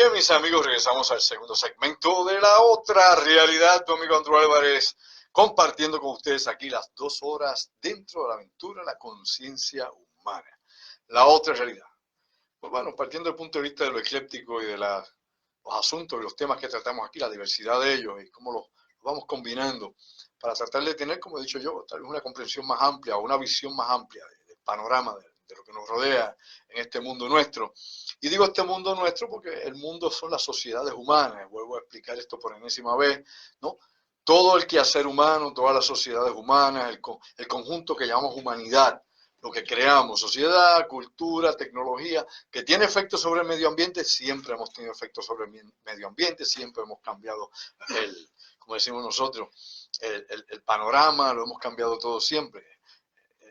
bien, mis amigos, regresamos al segundo segmento de La Otra Realidad. Tu amigo Andrew Álvarez, compartiendo con ustedes aquí las 2 horas dentro de la aventura, la conciencia humana. La otra realidad. Pues bueno, partiendo del punto de vista de lo ecléptico y de los asuntos y los temas que tratamos aquí, la diversidad de ellos y cómo los vamos combinando para tratar de tener, como he dicho yo, tal vez una comprensión más amplia o una visión más amplia del panorama de lo que nos rodea en este mundo nuestro. Y digo este mundo nuestro porque el mundo son las sociedades humanas. Vuelvo a explicar esto por enésima vez, ¿no? Todo el quehacer humano, todas las sociedades humanas, el conjunto que llamamos humanidad, lo que creamos, sociedad, cultura, tecnología, que tiene efectos sobre el medio ambiente, siempre hemos tenido efectos sobre el medio ambiente, siempre hemos cambiado como decimos nosotros, el panorama, lo hemos cambiado todo siempre.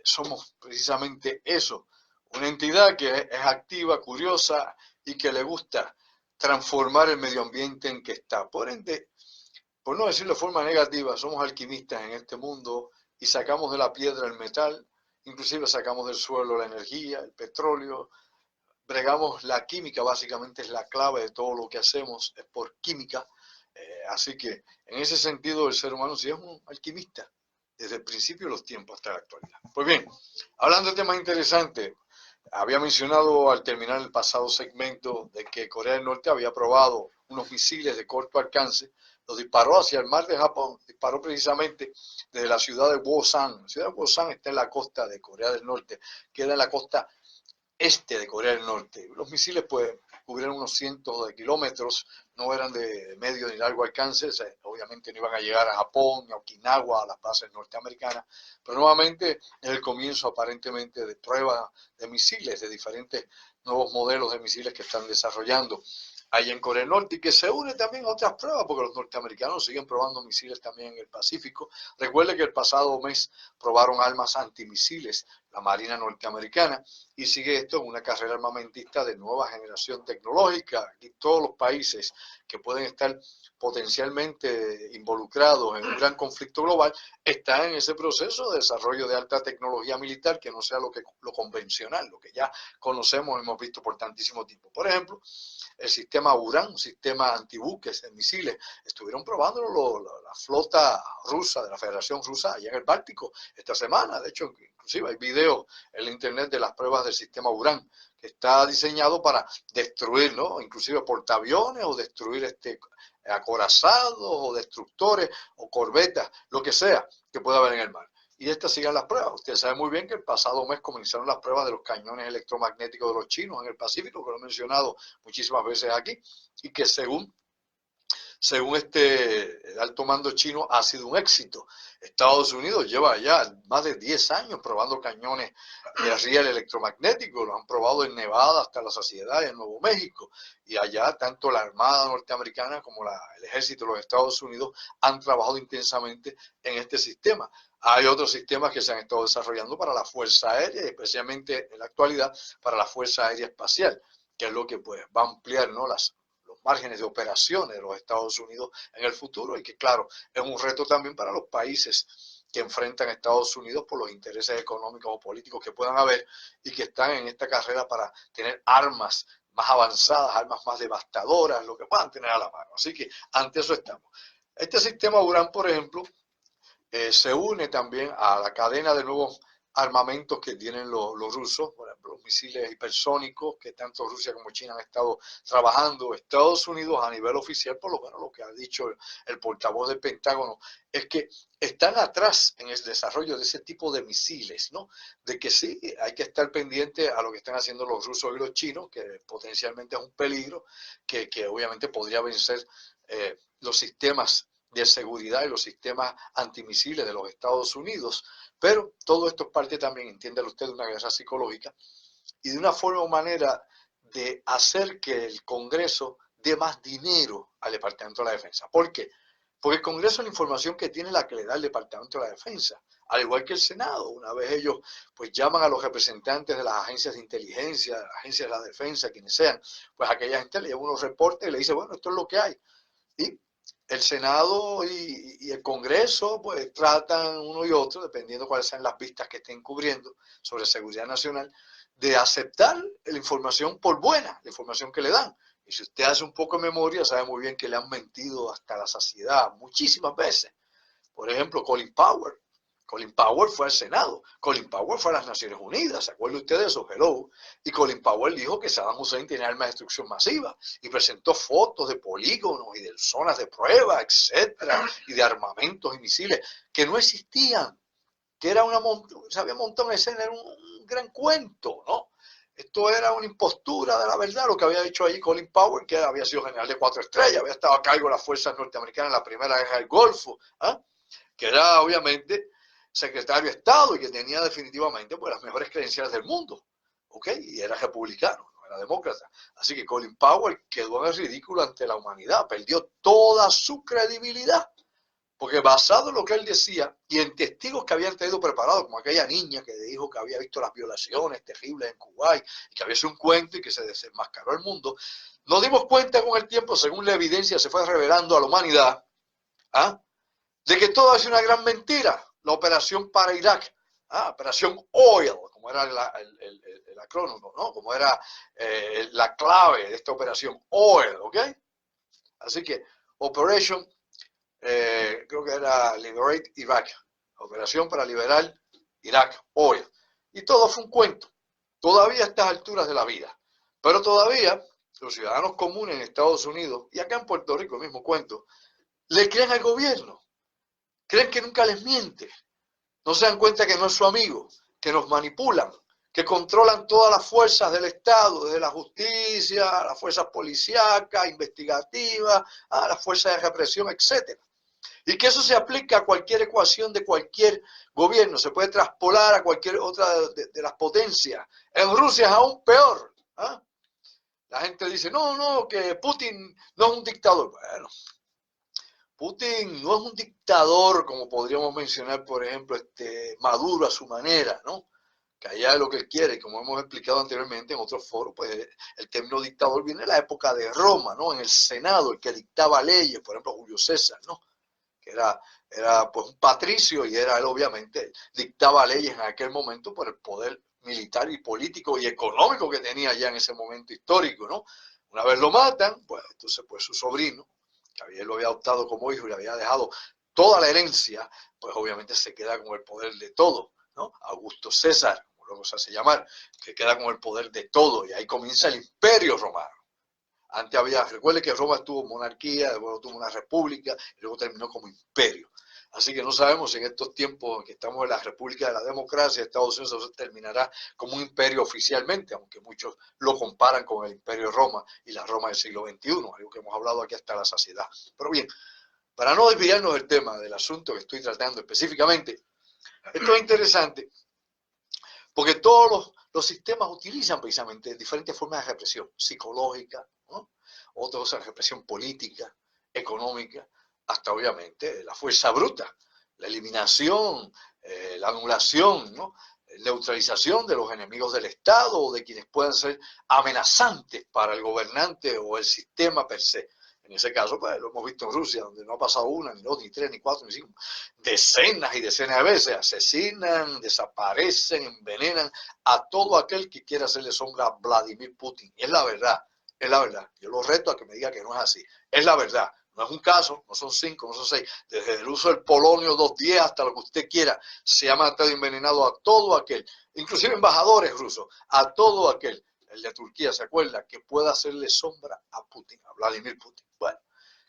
Somos precisamente eso, una entidad que es activa, curiosa y que le gusta transformar el medio ambiente en que está. Por ende, por no decirlo de forma negativa, somos alquimistas en este mundo y sacamos de la piedra el metal, inclusive sacamos del suelo la energía, el petróleo, bregamos la química, básicamente es la clave de todo lo que hacemos, es por química. Así que en ese sentido el ser humano sí es un alquimista, desde el principio de los tiempos hasta la actualidad. Pues bien, hablando de temas interesantes, había mencionado al terminar el pasado segmento de que Corea del Norte había probado unos misiles de corto alcance, los disparó hacia el mar de Japón, disparó precisamente desde la ciudad de Wosan. La ciudad de Wosan está en la costa de Corea del Norte, queda en la costa este de Corea del Norte. Los misiles pues cubrieron unos cientos de kilómetros, no eran de medio ni largo alcance, obviamente no iban a llegar a Japón, ni a Okinawa, a las bases norteamericanas, pero nuevamente es el comienzo aparentemente de pruebas de misiles, de diferentes nuevos modelos de misiles que están desarrollando ahí en Corea del Norte y que se une también a otras pruebas porque los norteamericanos siguen probando misiles también en el Pacífico. Recuerde que el pasado mes probaron armas antimisiles la Marina norteamericana y sigue esto en una carrera armamentista de nueva generación tecnológica y todos los países que pueden estar potencialmente involucrados en un gran conflicto global están en ese proceso de desarrollo de alta tecnología militar que no sea lo convencional, lo que ya conocemos, hemos visto por tantísimo tiempo. Por ejemplo, el sistema Uran, un sistema antibuques de misiles, estuvieron probándolo la flota rusa de la Federación Rusa allá en el Báltico esta semana. De hecho, inclusive hay videos en la internet de las pruebas del sistema Uran, que está diseñado para destruir, ¿no? Inclusive portaaviones o destruir acorazados o destructores o corbetas, lo que sea que pueda haber en el mar. Y estas siguen las pruebas. Ustedes saben muy bien que el pasado mes comenzaron las pruebas de los cañones electromagnéticos de los chinos en el Pacífico, que lo he mencionado muchísimas veces aquí, y que según este alto mando chino ha sido un éxito. Estados Unidos lleva ya más de 10 años probando cañones de riel electromagnético, lo han probado en Nevada hasta la saciedad, en Nuevo México, y allá tanto la Armada norteamericana como el Ejército de los Estados Unidos han trabajado intensamente en este sistema. Hay otros sistemas que se han estado desarrollando para la Fuerza Aérea, especialmente en la actualidad para la Fuerza Aérea Espacial, que es lo que pues va a ampliar, ¿no?, los márgenes de operaciones de los Estados Unidos en el futuro y que claro, es un reto también para los países que enfrentan a Estados Unidos por los intereses económicos o políticos que puedan haber y que están en esta carrera para tener armas más avanzadas, armas más devastadoras, lo que puedan tener a la mano. Así que ante eso estamos. Este sistema Uran, por ejemplo, se une también a la cadena de nuevos armamentos que tienen los rusos, por ejemplo, los misiles hipersónicos que tanto Rusia como China han estado trabajando. Estados Unidos a nivel oficial, por lo menos lo que ha dicho el portavoz del Pentágono, es que están atrás en el desarrollo de ese tipo de misiles, ¿no? De que sí, hay que estar pendiente a lo que están haciendo los rusos y los chinos, que potencialmente es un peligro, que obviamente podría vencer los sistemas de seguridad y los sistemas antimisiles de los Estados Unidos. Pero todo esto es parte también, entiéndalo usted, de una guerra psicológica y de una forma o manera de hacer que el Congreso dé más dinero al Departamento de la Defensa. ¿Por qué? Porque el Congreso es la información que tiene la que le da el Departamento de la Defensa, al igual que el Senado. Una vez ellos pues llaman a los representantes de las agencias de inteligencia, de las agencias de la defensa, quienes sean, pues aquella gente le lleva unos reportes y le dice, bueno, esto es lo que hay. Y el Senado y el Congreso pues tratan uno y otro, dependiendo cuáles sean las vistas que estén cubriendo sobre seguridad nacional, de aceptar la información por buena, la información que le dan. Y si usted hace un poco de memoria, sabe muy bien que le han mentido hasta la saciedad muchísimas veces. Por ejemplo, Colin Powell. Colin Powell fue al Senado. Colin Powell fue a las Naciones Unidas. ¿Se acuerda usted de eso? Hello. Y Colin Powell dijo que Saddam Hussein tenía armas de destrucción masiva y presentó fotos de polígonos y de zonas de prueba, etcétera, y de armamentos y misiles que no existían, que era se había montado en escena, era un gran cuento, ¿no? Esto era una impostura de la verdad, lo que había dicho allí Colin Powell, que había sido general de 4 estrellas, había estado a cargo de las fuerzas norteamericanas en la primera guerra del Golfo, ¿eh? Que era obviamente secretario de Estado y que tenía definitivamente pues, las mejores credenciales del mundo, ¿ok? Y era republicano, no era demócrata. Así que Colin Powell quedó en el ridículo ante la humanidad, perdió toda su credibilidad, porque basado en lo que él decía y en testigos que habían tenido preparados, como aquella niña que dijo que había visto las violaciones terribles en Kuwait y que había sido un cuento y que se desenmascaró el mundo, nos dimos cuenta con el tiempo, según la evidencia se fue revelando a la humanidad, ¿ah?, de que todo es una gran mentira. La operación para Irak, operación Oil, como era el acrónimo, ¿no? Como era la clave de esta operación Oil, ¿ok? Así que Operation, creo que era Liberate Iraq, operación para liberar Irak Oil. Y todo fue un cuento, todavía a estas alturas de la vida. Pero todavía los ciudadanos comunes en Estados Unidos y acá en Puerto Rico, el mismo cuento, le creen al gobierno. Creen que nunca les miente. No se dan cuenta que no es su amigo, que nos manipulan, que controlan todas las fuerzas del Estado, desde la justicia, las fuerzas policíacas, investigativas, a las fuerzas de represión, etc. Y que eso se aplica a cualquier ecuación de cualquier gobierno, se puede traspolar a cualquier otra de las potencias. En Rusia es aún peor. ¿Ah? La gente dice, no, que Putin no es un dictador. Bueno, Putin no es un dictador como podríamos mencionar, por ejemplo, Maduro a su manera, ¿no? Que allá es lo que él quiere, y como hemos explicado anteriormente en otros foros, pues el término dictador viene de la época de Roma, ¿no? En el Senado, el que dictaba leyes, por ejemplo, Julio César, ¿no? Que era pues un patricio y era él obviamente, dictaba leyes en aquel momento por el poder militar y político y económico que tenía ya en ese momento histórico, ¿no? Una vez lo matan, pues entonces pues su sobrino, que él lo había adoptado como hijo y le había dejado toda la herencia, pues obviamente se queda con el poder de todo, ¿no? Augusto César, como luego se hace llamar, que queda con el poder de todo y ahí comienza el imperio romano. Antes había, recuerde que Roma tuvo monarquía, luego tuvo una república y luego terminó como imperio. Así que no sabemos si en estos tiempos en que estamos en la República de la Democracia, Estados Unidos terminará como un imperio oficialmente, aunque muchos lo comparan con el imperio de Roma y la Roma del siglo XXI, algo que hemos hablado aquí hasta la saciedad. Pero bien, para no desviarnos del tema, del asunto que estoy tratando específicamente, esto es interesante porque todos los sistemas utilizan precisamente diferentes formas de represión psicológica, ¿no? Otros usan represión política, económica, hasta obviamente la fuerza bruta, la eliminación, la anulación, ¿no? Neutralización de los enemigos del Estado o de quienes puedan ser amenazantes para el gobernante o el sistema per se. En ese caso, pues lo hemos visto en Rusia, donde no ha pasado una, ni dos, ni tres, ni cuatro, ni cinco, decenas y decenas de veces asesinan, desaparecen, envenenan a todo aquel que quiera hacerle sombra a Vladimir Putin. Y es la verdad, es la verdad. Yo lo reto a que me diga que no es así. Es la verdad. No es un caso, no son 5, no son 6. Desde el uso del polonio 210 hasta lo que usted quiera, se ha matado y envenenado a todo aquel, inclusive embajadores rusos, a todo aquel, el de Turquía, ¿se acuerda? Que pueda hacerle sombra a Putin, a Vladimir Putin. Bueno,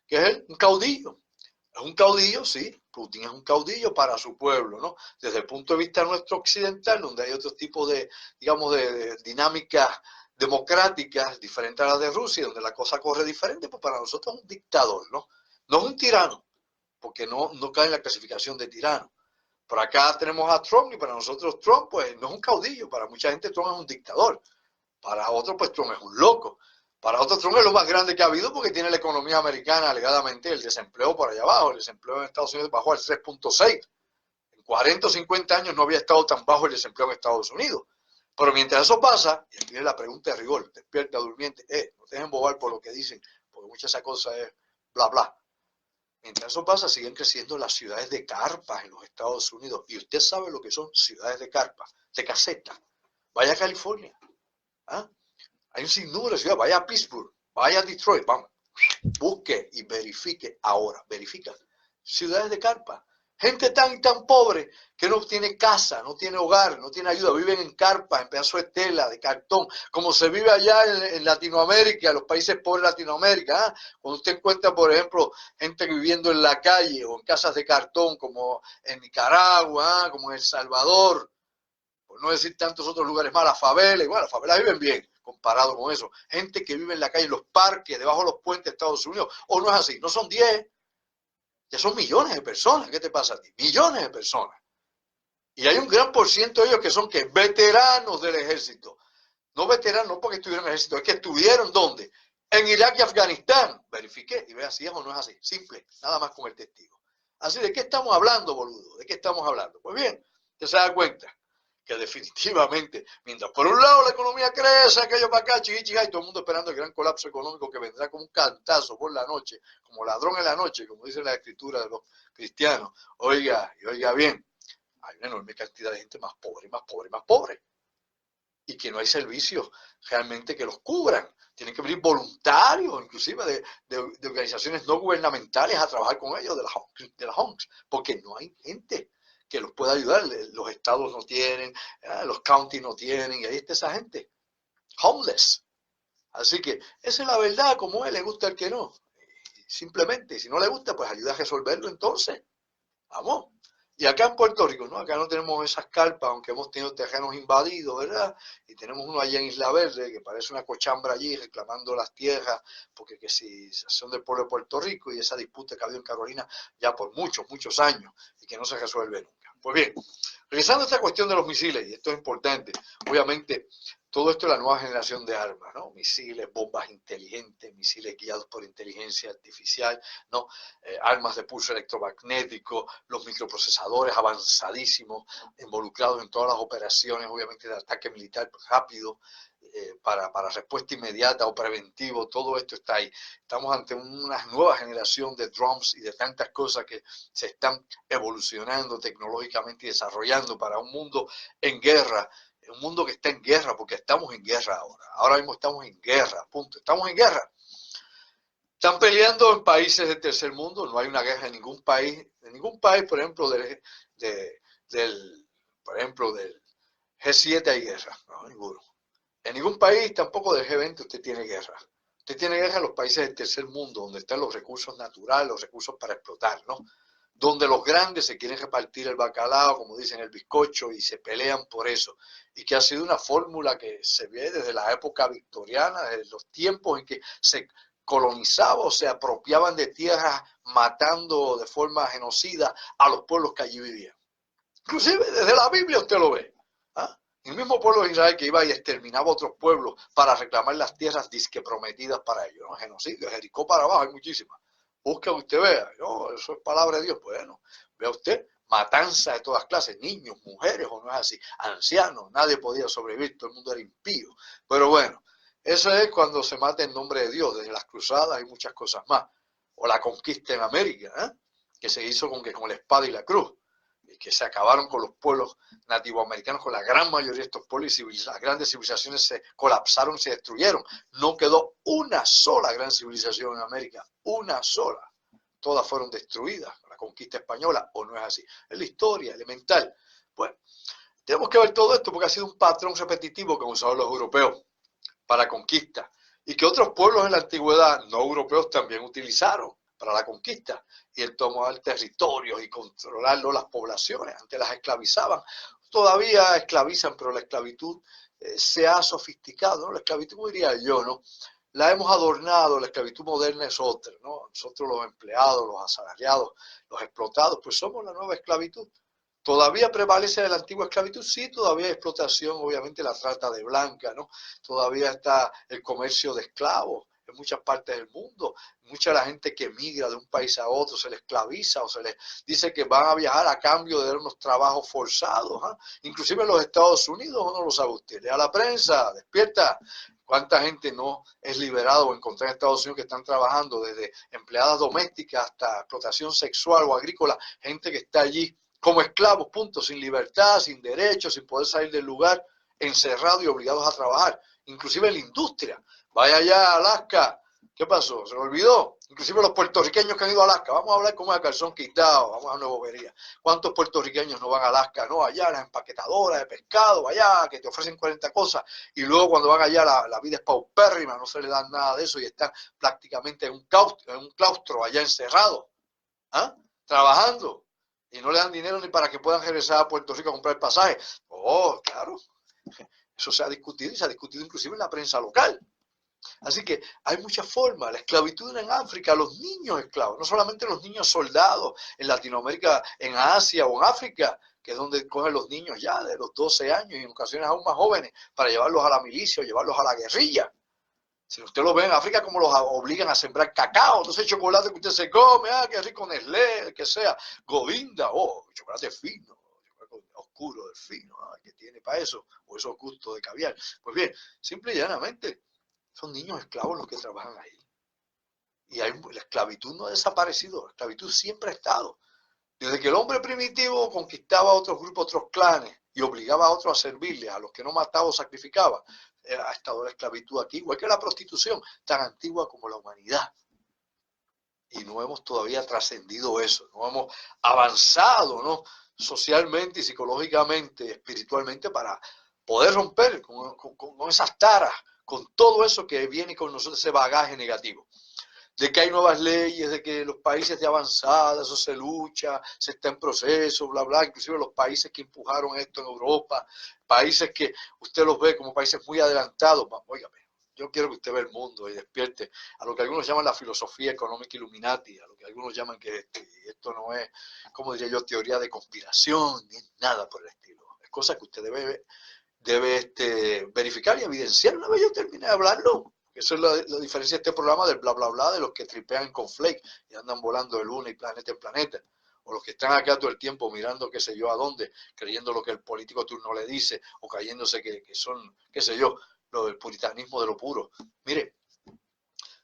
que es él, un caudillo. Es un caudillo, sí, Putin es un caudillo para su pueblo, ¿no? Desde el punto de vista nuestro occidental, donde hay otro tipo de, digamos, de dinámicas democráticas diferentes a las de Rusia, donde la cosa corre diferente, pues para nosotros es un dictador, ¿no? No es un tirano, porque no cae en la clasificación de tirano. Por acá tenemos a Trump y para nosotros Trump, pues no es un caudillo, para mucha gente Trump es un dictador, para otros pues Trump es un loco. Para otros, Trump es lo más grande que ha habido porque tiene la economía americana, alegadamente, el desempleo por allá abajo. El desempleo en Estados Unidos bajó al 3.6. En 40 o 50 años no había estado tan bajo el desempleo en Estados Unidos. Pero mientras eso pasa, y aquí viene la pregunta de rigor, despierta durmiente, no te dejen bobar por lo que dicen, porque mucha esa cosa es bla bla. Mientras eso pasa, siguen creciendo las ciudades de carpas en los Estados Unidos. Y usted sabe lo que son ciudades de carpas, de caseta. Vaya a California. ¿Ah? Hay un sinnúmero de ciudades, vaya a Pittsburgh, vaya a Detroit, vamos, busque y verifique ahora, verifica. Ciudades de carpa. Gente tan pobre que no tiene casa, no tiene hogar, no tiene ayuda, viven en carpas, en pedazos de tela, de cartón, como se vive allá en Latinoamérica, en los países pobres de Latinoamérica. ¿Ah? Cuando usted encuentra, por ejemplo, gente viviendo en la calle o en casas de cartón, como en Nicaragua, ¿ah? Como en El Salvador, por no decir tantos otros lugares más, las favelas, y bueno, las favelas viven bien comparado con eso. Gente que vive en la calle, en los parques, debajo de los puentes de Estados Unidos, o no es así, no son 10. Ya son millones de personas. ¿Qué te pasa a ti? Millones de personas. Y hay un gran por ciento de ellos que son ¿qué? Veteranos del ejército. No veteranos, no porque estuvieron en el ejército, es que estuvieron ¿dónde? En Irak y Afganistán. Verifiqué y vea si es o no es así. Simple, nada más con el testigo. Así, ¿de qué estamos hablando, boludo? ¿De qué estamos hablando? Pues bien, usted se da cuenta que definitivamente, mientras por un lado la economía crece, aquello para acá, chiquichica, y todo el mundo esperando el gran colapso económico que vendrá como un cantazo por la noche, como ladrón en la noche, como dice la escritura de los cristianos. Oiga, y oiga bien, hay una enorme cantidad de gente más pobre, más pobre, más pobre, y que no hay servicios realmente que los cubran. Tienen que venir voluntarios, inclusive de organizaciones no gubernamentales a trabajar con ellos, de las ONGs, porque no hay gente que los pueda ayudar. Los estados no tienen, los counties no tienen, y ahí está esa gente, homeless. Así que esa es la verdad, como es, le gusta el que no. Simplemente, si no le gusta, pues ayuda a resolverlo entonces. Vamos. Y acá en Puerto Rico, ¿no? Acá no tenemos esas carpas, aunque hemos tenido terrenos invadidos, ¿verdad? Y tenemos uno allá en Isla Verde, que parece una cochambra allí, reclamando las tierras, porque que si son del pueblo de Puerto Rico, y esa disputa que ha habido en Carolina ya por muchos, muchos años, y que no se resuelve nunca. Pues bien, regresando a esta cuestión de los misiles, y esto es importante, obviamente, todo esto es la nueva generación de armas, ¿no? Misiles, bombas inteligentes, misiles guiados por inteligencia artificial, ¿no? Armas de pulso electromagnético, los microprocesadores avanzadísimos, involucrados en todas las operaciones, obviamente, de ataque militar rápido, para respuesta inmediata o preventivo, todo esto está ahí. Estamos ante una nueva generación de drones y de tantas cosas que se están evolucionando tecnológicamente y desarrollando para un mundo en guerra, un mundo que está en guerra, porque estamos en guerra ahora. Ahora mismo estamos en guerra, punto. Estamos en guerra. Están peleando en países del tercer mundo, no hay una guerra en ningún país, por ejemplo, por ejemplo, del G7 hay guerra, no, ninguno. En ningún país, tampoco del G20, usted tiene guerra. Usted tiene guerra en los países del tercer mundo, donde están los recursos naturales, los recursos para explotar, ¿no? Donde los grandes se quieren repartir el bacalao, como dicen, el bizcocho, y se pelean por eso. Y que ha sido una fórmula que se ve desde la época victoriana, desde los tiempos en que se colonizaba o se apropiaban de tierras, matando de forma genocida a los pueblos que allí vivían. Inclusive desde la Biblia usted lo ve. ¿Ah? El mismo pueblo de Israel que iba y exterminaba a otros pueblos para reclamar las tierras disque prometidas para ellos. ¿No? Genocidio, Jericó para abajo, hay muchísimas. Busca usted vea, no, eso es palabra de Dios. Bueno, vea usted, matanza de todas clases, niños, mujeres, o no es así, ancianos, nadie podía sobrevivir, todo el mundo era impío. Pero bueno, eso es cuando se mata en nombre de Dios, desde las cruzadas y muchas cosas más. O la conquista en América, que se hizo con la espada y la cruz, y que se acabaron con los pueblos nativoamericanos, con la gran mayoría de estos pueblos, y las grandes civilizaciones se colapsaron, se destruyeron. No quedó una sola gran civilización en América, una sola. Todas fueron destruidas con la conquista española, o no es así. Es la historia elemental. Bueno, tenemos que ver todo esto porque ha sido un patrón repetitivo que han usado los europeos para conquista, y que otros pueblos en la antigüedad no europeos también utilizaron para la conquista, y el tomar territorios y controlarlo las poblaciones. Antes las esclavizaban, todavía esclavizan, pero la esclavitud se ha sofisticado, ¿no? La esclavitud, diría yo, ¿no? La hemos adornado, la esclavitud moderna es otra, ¿no? Nosotros los empleados, los asalariados, los explotados, pues somos la nueva esclavitud. ¿Todavía prevalece la antigua esclavitud? Sí, todavía hay explotación, obviamente la trata de blancas, ¿no? Todavía está el comercio de esclavos en muchas partes del mundo. Mucha de la gente que emigra de un país a otro se les esclaviza o se les dice que van a viajar a cambio de unos trabajos forzados. Inclusive en los Estados Unidos, ¿no lo sabe usted? Lea la prensa, despierta. ¿Cuánta gente no es liberada o encontrada en Estados Unidos que están trabajando desde empleadas domésticas hasta explotación sexual o agrícola? Gente que está allí como esclavos, punto, sin libertad, sin derechos, sin poder salir del lugar, encerrados y obligados a trabajar, inclusive en la industria. Vaya allá a Alaska, ¿Qué pasó? Se lo olvidó. Inclusive los puertorriqueños que han ido a Alaska. Vamos a hablar como a calzón quitado. Vamos a Nueva Bobería. ¿Cuántos puertorriqueños no van a Alaska? No, allá las empaquetadoras de pescado, allá que te ofrecen 40 cosas. Y luego cuando van allá la vida es paupérrima, no se le dan nada de eso y están prácticamente en un claustro allá encerrados. ¿Ah? Trabajando. Y no le dan dinero ni para que puedan regresar a Puerto Rico a comprar el pasaje. Oh, claro. Eso se ha discutido y se ha discutido inclusive en la prensa local. Así que hay muchas formas. La esclavitud en África, los niños esclavos, no solamente los niños soldados en Latinoamérica, en Asia o en África, que es donde cogen los niños ya de los 12 años y en ocasiones aún más jóvenes para llevarlos a la milicia o llevarlos a la guerrilla. Si usted lo ve en África, como los obligan a sembrar cacao, entonces el chocolate que usted se come, qué rico Nestlé, el que sea, Govinda, chocolate fino, chocolate oscuro del fino, que tiene para eso, o esos gustos de caviar. Pues bien, simple y llanamente, son niños esclavos los que trabajan ahí. Y la esclavitud no ha desaparecido, la esclavitud siempre ha estado. Desde que el hombre primitivo conquistaba a otros grupos, otros clanes, y obligaba a otros a servirle, a los que no mataba o sacrificaba, ha estado la esclavitud aquí, igual que la prostitución, tan antigua como la humanidad. Y no hemos todavía trascendido eso, no hemos avanzado, ¿no? Socialmente y psicológicamente, espiritualmente, para poder romper con esas taras, con todo eso que viene con nosotros, ese bagaje negativo. De que hay nuevas leyes, de que los países de avanzada, eso se lucha, se está en proceso, bla, bla, inclusive los países que empujaron esto en Europa, países que usted los ve como países muy adelantados. Óigame, yo quiero que usted vea el mundo y despierte a lo que algunos llaman la filosofía económica Illuminati, a lo que algunos llaman que esto no es, como diría yo, teoría de conspiración, ni nada por el estilo. Es cosa que usted debe verificar y evidenciar una vez yo termine de hablarlo. Eso es la diferencia de este programa del bla bla bla de los que tripean con Flake y andan volando de luna y planeta en planeta. O los que están acá todo el tiempo mirando qué sé yo a dónde, creyendo lo que el político turno le dice, o creyéndose que son, qué sé yo, lo del puritanismo de lo puro. Mire,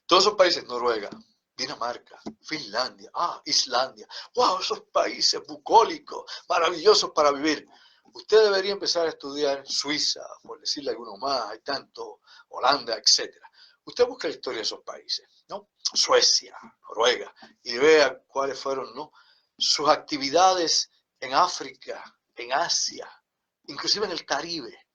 todos esos países, Noruega, Dinamarca, Finlandia, Islandia, wow, esos países bucólicos, maravillosos para vivir. Usted debería empezar a estudiar Suiza, por decirle algunos más, hay tanto, Holanda, etcétera. Usted busca la historia de esos países, ¿no? Suecia, Noruega, y vea cuáles fueron, ¿no?, sus actividades en África, en Asia, inclusive en el Caribe.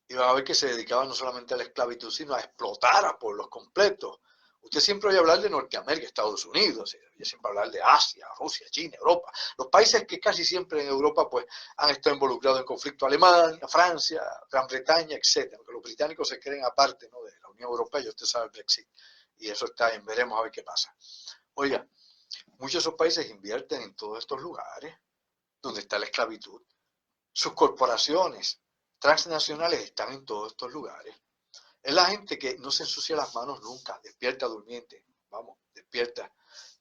Y van a ver que se dedicaban no solamente a la esclavitud, sino a explotar a pueblos completos. Usted siempre oye hablar de Norteamérica, Estados Unidos, y siempre hablar de Asia, Rusia, China, Europa. Los países que casi siempre en Europa pues han estado involucrados en conflicto, Alemania, Francia, Gran Bretaña, etcétera. Porque los británicos se creen aparte, ¿no?, de la Unión Europea, y usted sabe el Brexit. Y eso está en, veremos a ver qué pasa. Oiga, muchos de esos países invierten en todos estos lugares donde está la esclavitud. Sus corporaciones transnacionales están en todos estos lugares. Es la gente que no se ensucia las manos nunca, despierta durmiente, vamos, despierta,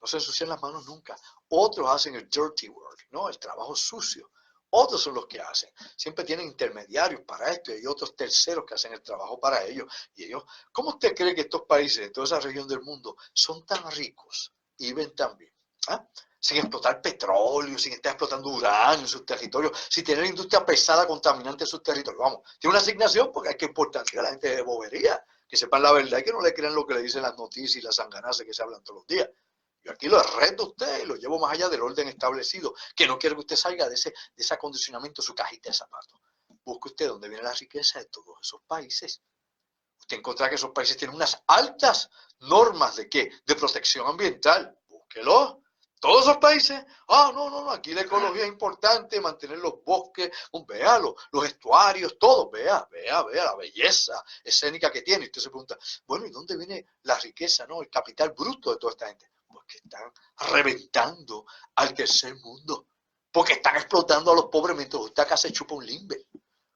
no se ensucian las manos nunca. Otros hacen el dirty work, ¿no?, el trabajo sucio. Otros son los que hacen. Siempre tienen intermediarios para esto y hay otros terceros que hacen el trabajo para ellos. Y ellos, ¿cómo usted cree que estos países de toda esa región del mundo son tan ricos y ven tan bien? Sin explotar petróleo, sin estar explotando uranio en sus territorios, sin tener industria pesada contaminante en sus territorios. Vamos, tiene una asignación porque hay que importar a la gente de bobería, que sepan la verdad y que no le crean lo que le dicen las noticias y las sanganazas que se hablan todos los días. Yo aquí lo reto a usted y lo llevo más allá del orden establecido, que no quiero que usted salga de ese acondicionamiento, su cajita de zapatos. Busque usted dónde viene la riqueza de todos esos países. Usted encontrará que esos países tienen unas altas normas ¿de qué? De protección ambiental. Búsquelo. Todos esos países, no, aquí la ecología es importante, mantener los bosques, véalo, los estuarios, todo, vea la belleza escénica que tiene. Y usted se pregunta, bueno, ¿y dónde viene la riqueza, no? El capital bruto de toda esta gente. Pues que están reventando al tercer mundo, porque están explotando a los pobres mientras usted acá se chupa un limber,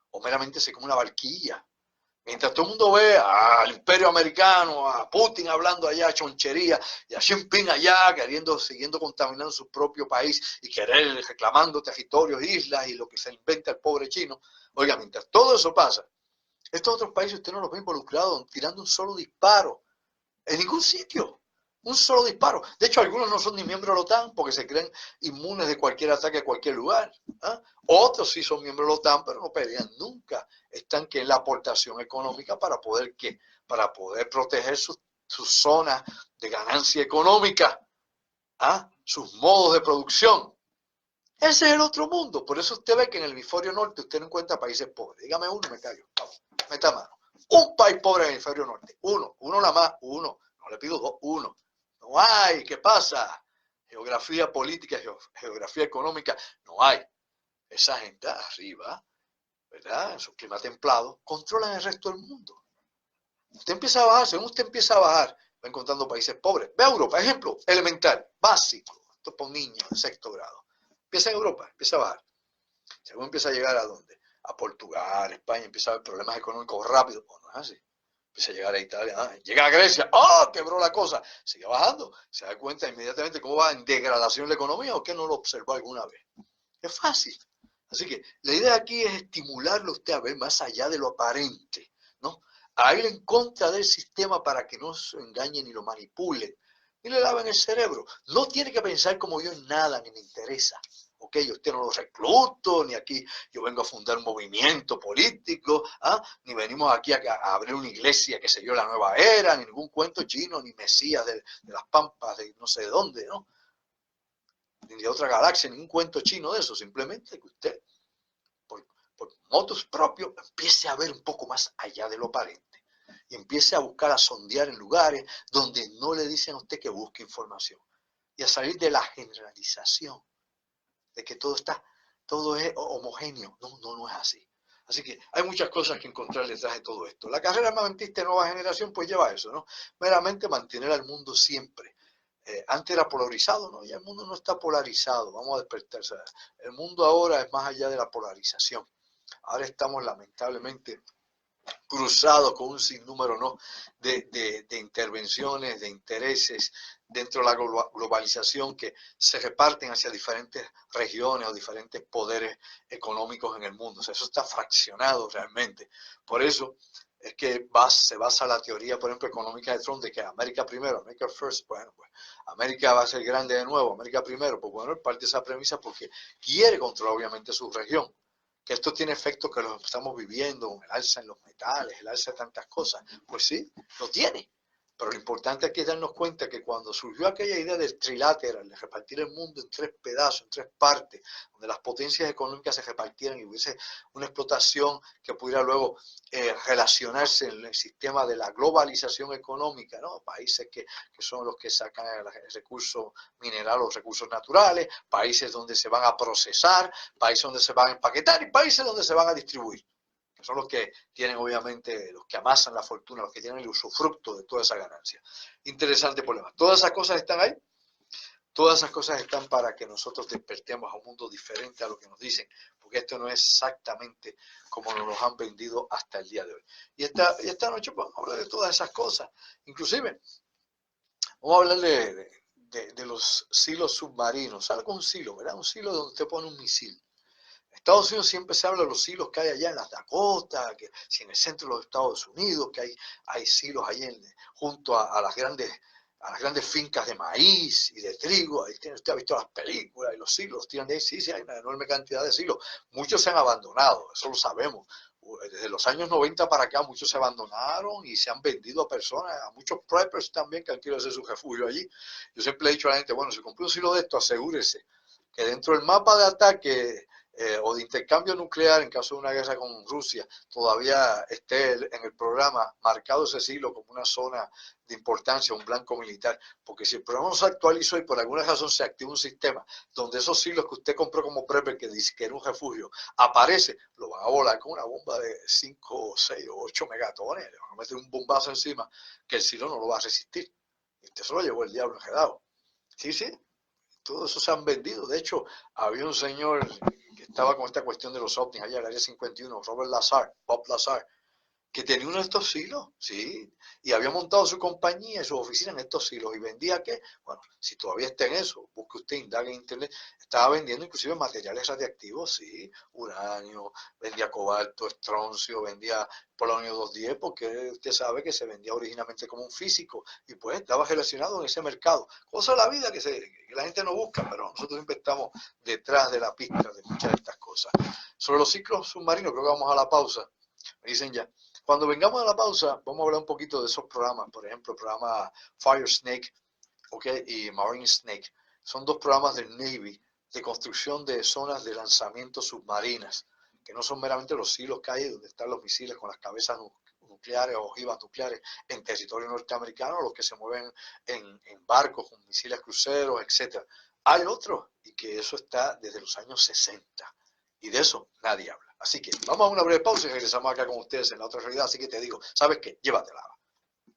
o meramente se come una barquilla. Mientras todo el mundo ve al imperio americano, a Putin hablando allá chonchería, y a Xi Jinping allá siguiendo contaminando su propio país y reclamando territorios, islas y lo que se inventa el pobre chino. Oiga, mientras todo eso pasa, estos otros países usted no los ve involucrados tirando un solo disparo en ningún sitio. Un solo disparo. De hecho, algunos no son ni miembros de la OTAN porque se creen inmunes de cualquier ataque a cualquier lugar. Otros sí son miembros de la OTAN, pero no pelean nunca. Están que en la aportación económica para poder ¿qué? Para poder proteger sus sus zonas de ganancia económica, sus modos de producción. Ese es el otro mundo. Por eso usted ve que en el hemisferio norte usted no encuentra países pobres. Dígame uno, me callo. Vamos, meta mano. Un país pobre en el hemisferio norte. Uno nada más, uno. No le pido dos, uno. No hay. ¿Qué pasa? Geografía política, geografía económica, no hay. Esa gente arriba, ¿verdad? En su clima templado, controlan el resto del mundo. Usted empieza a bajar, según usted empieza a bajar, va encontrando países pobres. Ve a Europa, ejemplo, elemental, básico. Esto es para un niño de sexto grado. Empieza en Europa, empieza a bajar. Según empieza a llegar a dónde? A Portugal, España, empieza a haber problemas económicos rápidos. No es así. Empieza a llegar a Italia, llega a Grecia, quebró la cosa. Sigue bajando, se da cuenta inmediatamente cómo va en degradación la economía o que no lo observó alguna vez. Es fácil. Así que la idea aquí es estimularlo a usted a ver más allá de lo aparente, ¿no? A ir en contra del sistema para que no se engañe ni lo manipule, ni le laven el cerebro. No tiene que pensar como yo en nada, ni me interesa. Ok, yo usted no lo recluto, ni aquí yo vengo a fundar un movimiento político, ni venimos aquí a abrir una iglesia, que sé yo, la nueva era, ni ningún cuento chino, ni mesías de las pampas de no sé de dónde, ¿no? Ni de otra galaxia, ningún cuento chino de eso, simplemente que usted, por motus propio, empiece a ver un poco más allá de lo aparente y empiece a buscar, a sondear en lugares donde no le dicen a usted que busque información y a salir de la generalización de que todo es homogéneo. No es así. Así que hay muchas cosas que encontrar detrás de todo esto. La carrera armamentista de nueva generación pues lleva a eso, ¿no? Meramente mantener al mundo siempre. Antes era polarizado, ¿no? Ya el mundo no está polarizado, vamos a despertarse. El mundo ahora es más allá de la polarización. Ahora estamos lamentablemente cruzados con un sinnúmero, ¿no? de intervenciones, de intereses dentro de la globalización que se reparten hacia diferentes regiones o diferentes poderes económicos en el mundo. O sea, eso está fraccionado realmente. Por eso es que se basa la teoría, por ejemplo, económica de Trump, de que América primero, America first. Bueno, pues América va a ser grande de nuevo, América primero. Pues bueno, es parte de esa premisa porque quiere controlar obviamente su región. Que esto tiene efectos que los estamos viviendo, el alza en los metales, el alza de tantas cosas. Pues sí, lo tiene. Pero lo importante aquí es darnos cuenta que cuando surgió aquella idea del trilateral, de repartir el mundo en tres pedazos, en tres partes, donde las potencias económicas se repartieran y hubiese una explotación que pudiera luego relacionarse en el sistema de la globalización económica, ¿no? Países que son los que sacan el recurso mineral, los recursos naturales, países donde se van a procesar, países donde se van a empaquetar y países donde se van a distribuir. Que son los que tienen obviamente, los que amasan la fortuna, los que tienen el usufructo de toda esa ganancia. Interesante problema. Todas esas cosas están ahí. Todas esas cosas están para que nosotros despertemos a un mundo diferente a lo que nos dicen, porque esto no es exactamente como nos lo han vendido hasta el día de hoy. Y esta noche vamos a hablar de todas esas cosas. Inclusive, vamos a hablar de los silos submarinos. ¿Sabe con un silo, verdad? Un silo donde usted pone un misil. En Estados Unidos siempre se habla de los silos que hay allá en las Dakotas, que si en el centro de los Estados Unidos, que hay silos allí junto a las grandes fincas de maíz y de trigo. Ahí usted ha visto las películas y los silos tiran de ahí. Sí, hay una enorme cantidad de silos. Muchos se han abandonado, eso lo sabemos. Desde los años 90 para acá muchos se abandonaron y se han vendido a personas, a muchos preppers también que han querido hacer su refugio allí. Yo siempre he dicho a la gente, bueno, si compré un silo de esto, asegúrese que dentro del mapa de ataque o de intercambio nuclear en caso de una guerra con Rusia, todavía esté en el programa marcado ese silo como una zona de importancia, un blanco militar, porque si el programa no se actualizó y por alguna razón se activa un sistema donde esos silos que usted compró como prepper, que dice que era un refugio, aparece, lo van a volar con una bomba de 5, 6 o 8 megatones, le van a meter un bombazo encima que el silo no lo va a resistir. Y usted se lo llevó el diablo enredado. Sí, todo eso se han vendido. De hecho, había un señor que estaba con esta cuestión de los ovnis allá en el área 51, Bob Lazar, que tenía uno de estos silos, sí, y había montado su compañía y su oficina en estos silos y vendía ¿qué? Bueno, si todavía está en eso, busque usted, indague en internet, estaba vendiendo inclusive materiales radiactivos, sí, uranio, vendía cobalto, estroncio, vendía polonio 210, porque usted sabe que se vendía originalmente como un físico y pues estaba relacionado en ese mercado. Cosa de la vida que la gente no busca, pero nosotros siempre estamos detrás de la pista de muchas de estas cosas. Sobre los ciclos submarinos, creo que vamos a la pausa, me dicen ya. Cuando vengamos a la pausa, vamos a hablar un poquito de esos programas. Por ejemplo, el programa Fire Snake, ¿ok? Y Marine Snake. Son dos programas del Navy de construcción de zonas de lanzamiento submarinas, que no son meramente los silos que hay donde están los misiles con las cabezas nucleares o ojivas nucleares en territorio norteamericano, los que se mueven en barcos con misiles cruceros, etcétera. Hay otros, y que eso está desde los años 60, y de eso nadie habla. Así que vamos a una breve pausa y regresamos acá con ustedes en la otra realidad. Así que te digo, ¿sabes qué? Llévatela.